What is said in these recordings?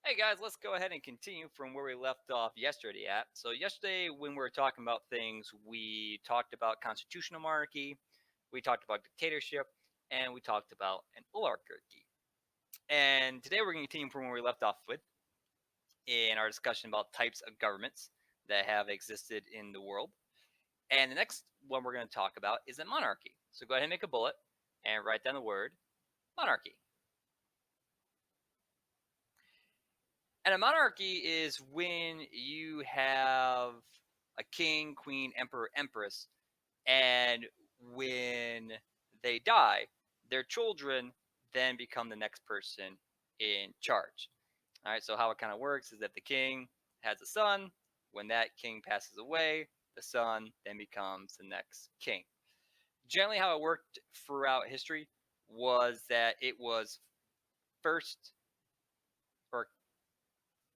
Hey guys, let's go ahead and continue from where we left off yesterday at. So yesterday when we were talking about things, we talked about constitutional monarchy, we talked about dictatorship, and we talked about an oligarchy. And today we're going to continue from where we left off with in our discussion about types of governments that have existed in the world. And the next one we're going to talk about is a monarchy. So go ahead and make a bullet and write down the word monarchy. And a monarchy is when you have a king, queen, emperor, empress, and when they die, their children then become the next person in charge. All right, so how it kind of works is that the king has a son. When that king passes away, the son then becomes the next king. Generally, how it worked throughout history was that it was first or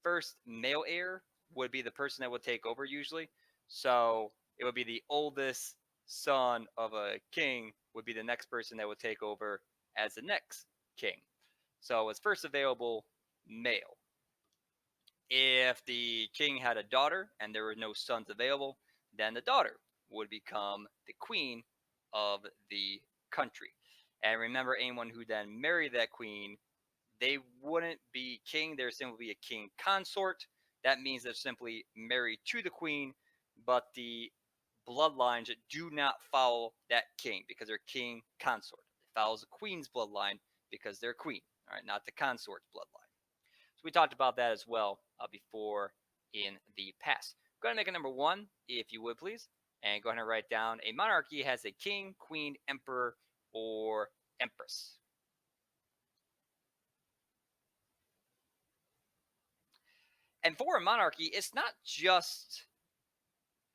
first male heir would be the person that would take over usually. So it would be the oldest son of a king would be the next person that would take over as the next king. So it was first available male. If the king had a daughter and there were no sons available, then the daughter would become the queen of the country. And remember, anyone who then married that queen, they wouldn't be king, they're simply a king consort. That means they're simply married to the queen, but the bloodlines do not follow that king because they're king consort. It follows the queen's bloodline because they're queen, all right, not the consort's bloodline. So we talked about that as well before in the past. Go ahead and make a number one, if you would please, and go ahead and write down a monarchy has a king, queen, emperor, or empress. And for a monarchy, it's not just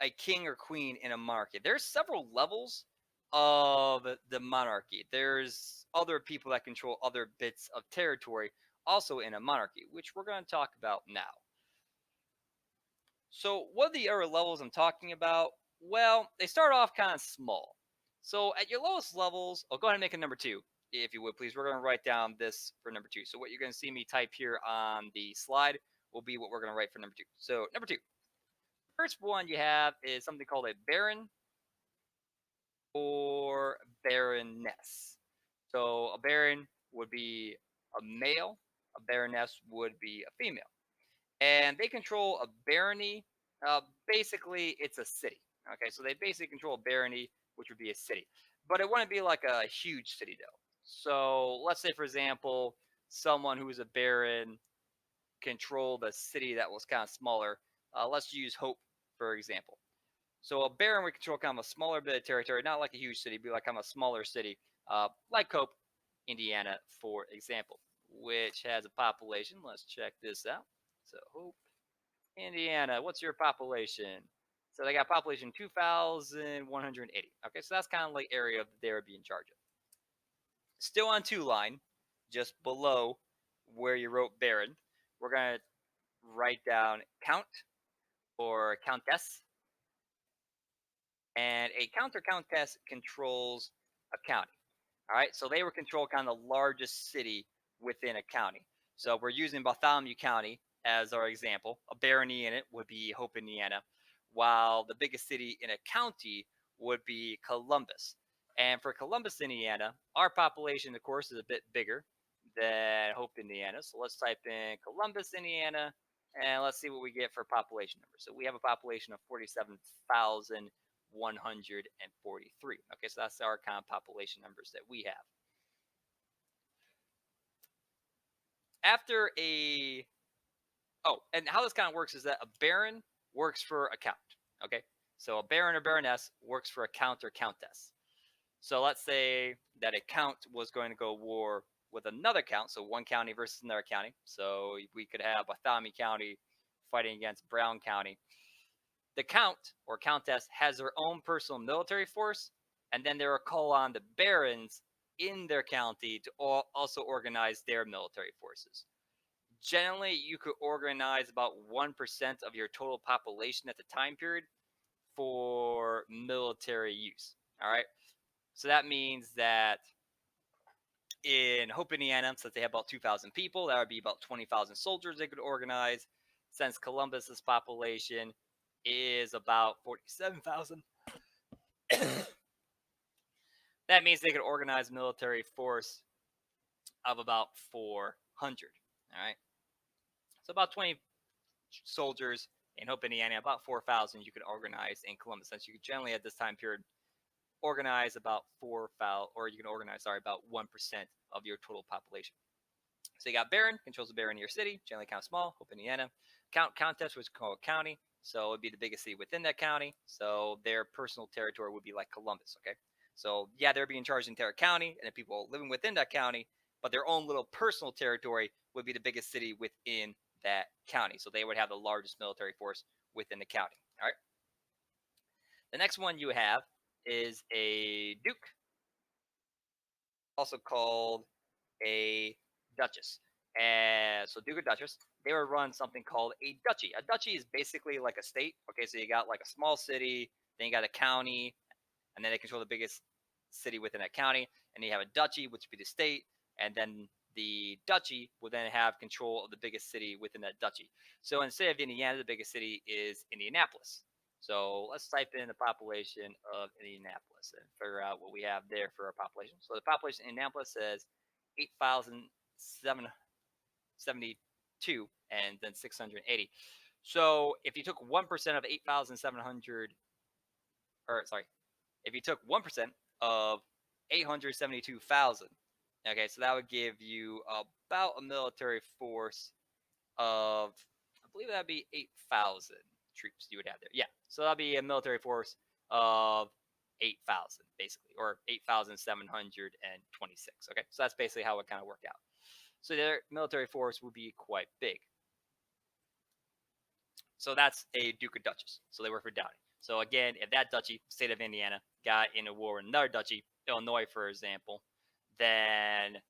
a king or queen in a monarchy. There's several levels of the monarchy. There's other people that control other bits of territory also in a monarchy, which we're going to talk about now. So what are the other levels I'm talking about? Well, they start off kind of small. So at your lowest levels, I'll go ahead and make a number two, if you would please. We're going to write down this for number two. So what you're going to see me type here on the slide will be what we're going to write for number two. So number two, first one you have is something called a baron or baroness. So a baron would be a male, a baroness would be a female. And they control a barony. Basically, it's a city. Okay, so they basically control a barony, which would be a city. But it wouldn't be like a huge city, though. So let's say, for example, someone who's a baron controlled a city that was kind of smaller. Let's use Hope, for example. So a baron would control kind of a smaller bit of territory, not like a huge city, but like kind of a smaller city, like Hope, Indiana, for example, which has a population. Let's check this out. So Hope, Indiana, what's your population? So they got population 2,180. Okay, so that's kind of like area that they would be in charge of. Still on two line, just below where you wrote baron, we're gonna write down count or countess. And a count or countess controls a county. All right, so they would control kind of the largest city within a county. So we're using Bartholomew County as our example. A barony in it would be Hope, Indiana, while the biggest city in a county would be Columbus. And for Columbus, Indiana, our population, of course, is a bit bigger than Hope, Indiana. So let's type in Columbus, Indiana, and let's see what we get for population number. So we have a population of 47,143. Okay, so that's our kind of population numbers that we have. After a and how this kind of works is that a baron works for a count. Okay, so a baron or baroness works for a count or countess. So let's say that a count was going to go war with another count, so one county versus another county. So we could have Bartholomew County fighting against Brown County. The count or countess has their own personal military force, and then they will call on the barons in their county to also organize their military forces. Generally, you could organize about 1% of your total population at the time period for military use. All right. So that means that In Hope, Indiana, since they have about 2,000 people, that would be about 20,000 soldiers they could organize. Since Columbus's population is about 47,000, that means they could organize a military force of about 400. All right, so about 20 soldiers in Hope, Indiana, about 4,000 you could organize in Columbus, since you could generally at this time period organize about or you can organize about 1% of your total population. So you got Barron, controls the Barron in your city, generally kind of small, Hope, Indiana. Countess, which is called county, so it would be the biggest city within that county. So their personal territory would be like Columbus, okay? So yeah, they're being charged in entire county, and the people living within that county, but their own little personal territory would be the biggest city within that county. So they would have the largest military force within the county. All right. The next one you have is a duke, also called a duchess. And so Duke or Duchess, they would run something called a duchy. A duchy is basically like a state. Okay, so you got like a small city, then you got a county, and then they control the biggest city within that county. And you have a duchy, which would be the state, and then the duchy will then have control of the biggest city within that duchy. So instead of Indiana, the biggest city is Indianapolis. So let's type in the population of Indianapolis and figure out what we have there for our population. So the population in Indianapolis says 8,772 and then 680. So if you took 1% of 8,700, or sorry, if you took 1% of 872,000, okay, so that would give you about a military force of, I believe that'd be 8,000 troops you would have there. Yeah, so that'd be a military force of 8,000 basically, or 8,726. Okay, so that's basically how it kind of worked out. So their military force would be quite big. So that's a Duke or Duchess. So they work for Downey. So again, if that duchy, state of Indiana, got in a war with another duchy, Illinois, for example, then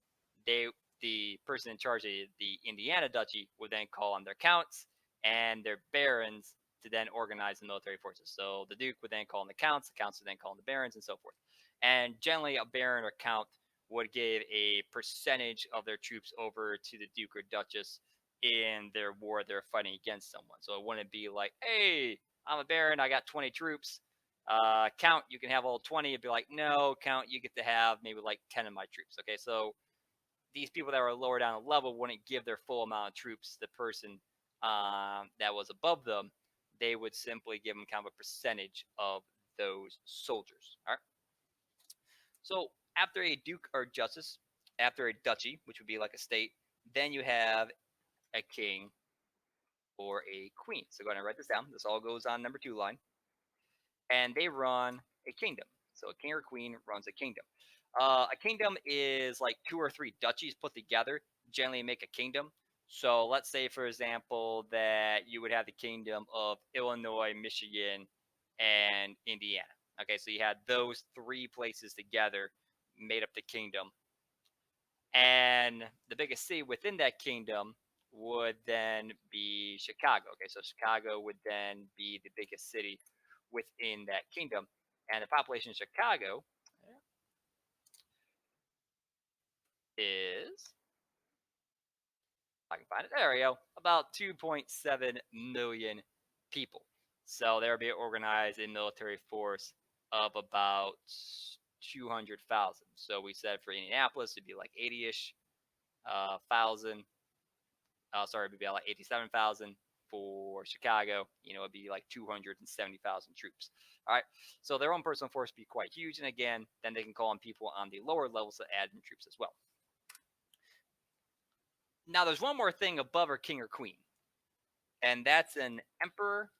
the person in charge of the Indiana duchy would then call on their counts and their barons to then organize the military forces. So the duke would then call on the counts would then call on the barons, and so forth. And generally, a baron or count would give a percentage of their troops over to the duke or duchess in their war they're fighting against someone. So it wouldn't be like, hey, I'm a baron, I got 20 troops. Count, you can have all 20. It'd be like, no, count, you get to have maybe like 10 of my troops. Okay, so these people that were lower down the level wouldn't give their full amount of troops to the person that was above them. They would simply give them kind of a percentage of those soldiers. All right. So after a duke or justice, after a duchy, which would be like a state, then you have a king or a queen. So go ahead and write this down. This all goes on number 2 line. And they run a kingdom. So a king or queen runs a kingdom. A kingdom is like 2 or 3 duchies put together, generally make a kingdom. So let's say, for example, that you would have the kingdom of Illinois, Michigan, and Indiana. Okay, so you had those 3 places together made up the kingdom. And the biggest city within that kingdom would then be Chicago. Okay, so Chicago would then be the biggest city within that kingdom. And the population of Chicago is, I can find it, there we go, about 2.7 million people. So there would be organized a military force of about 200,000. So we said for Indianapolis, it'd be like 80-ish thousand. Sorry, it'd be like 87,000 for Chicago. It'd be like 270,000 troops. All right. So their own personal force would be quite huge. And again, then they can call on people on the lower levels to add in troops as well. Now, there's one more thing above our king or queen, and that's an emperor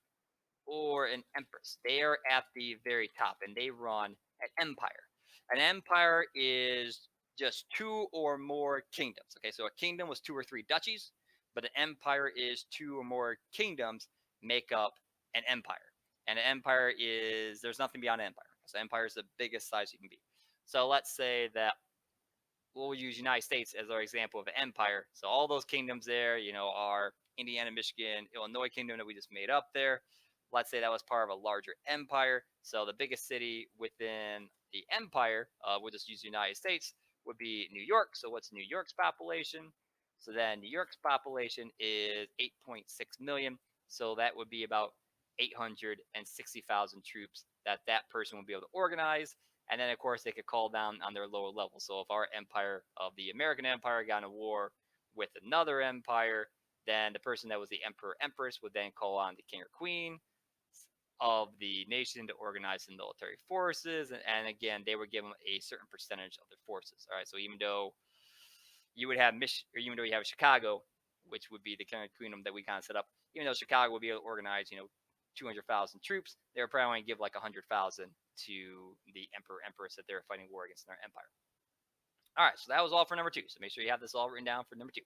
or an empress. They are at the very top, and they run an empire. An empire is just 2 or more kingdoms. Okay, so a kingdom was 2 or 3 duchies, but an empire is 2 or more kingdoms make up an empire. And an empire is, there's nothing beyond an empire. So empire is the biggest size you can be. So let's say that we'll use United States as our example of an empire. So all those kingdoms there, are Indiana, Michigan, Illinois kingdom that we just made up there. Let's say that was part of a larger empire. So the biggest city within the empire, we'll just use the United States, would be New York. So what's New York's population? So then New York's population is 8.6 million. So that would be about 860,000 troops that that person would be able to organize. And then, of course, they could call down on their lower level. So if our empire of the American Empire got in a war with another empire, then the person that was the emperor empress would then call on the king or queen of the nation to organize the military forces. And again, they would give them a certain percentage of their forces. All right. So even though you would have even though you have Chicago, which would be the kind of queendom that we kind of set up, even though Chicago would be able to organize, 200,000 troops, they were probably going to give like 100,000 to the emperor empress that they're fighting war against in their empire. All right, so that was all for number two. So make sure you have this all written down for number two.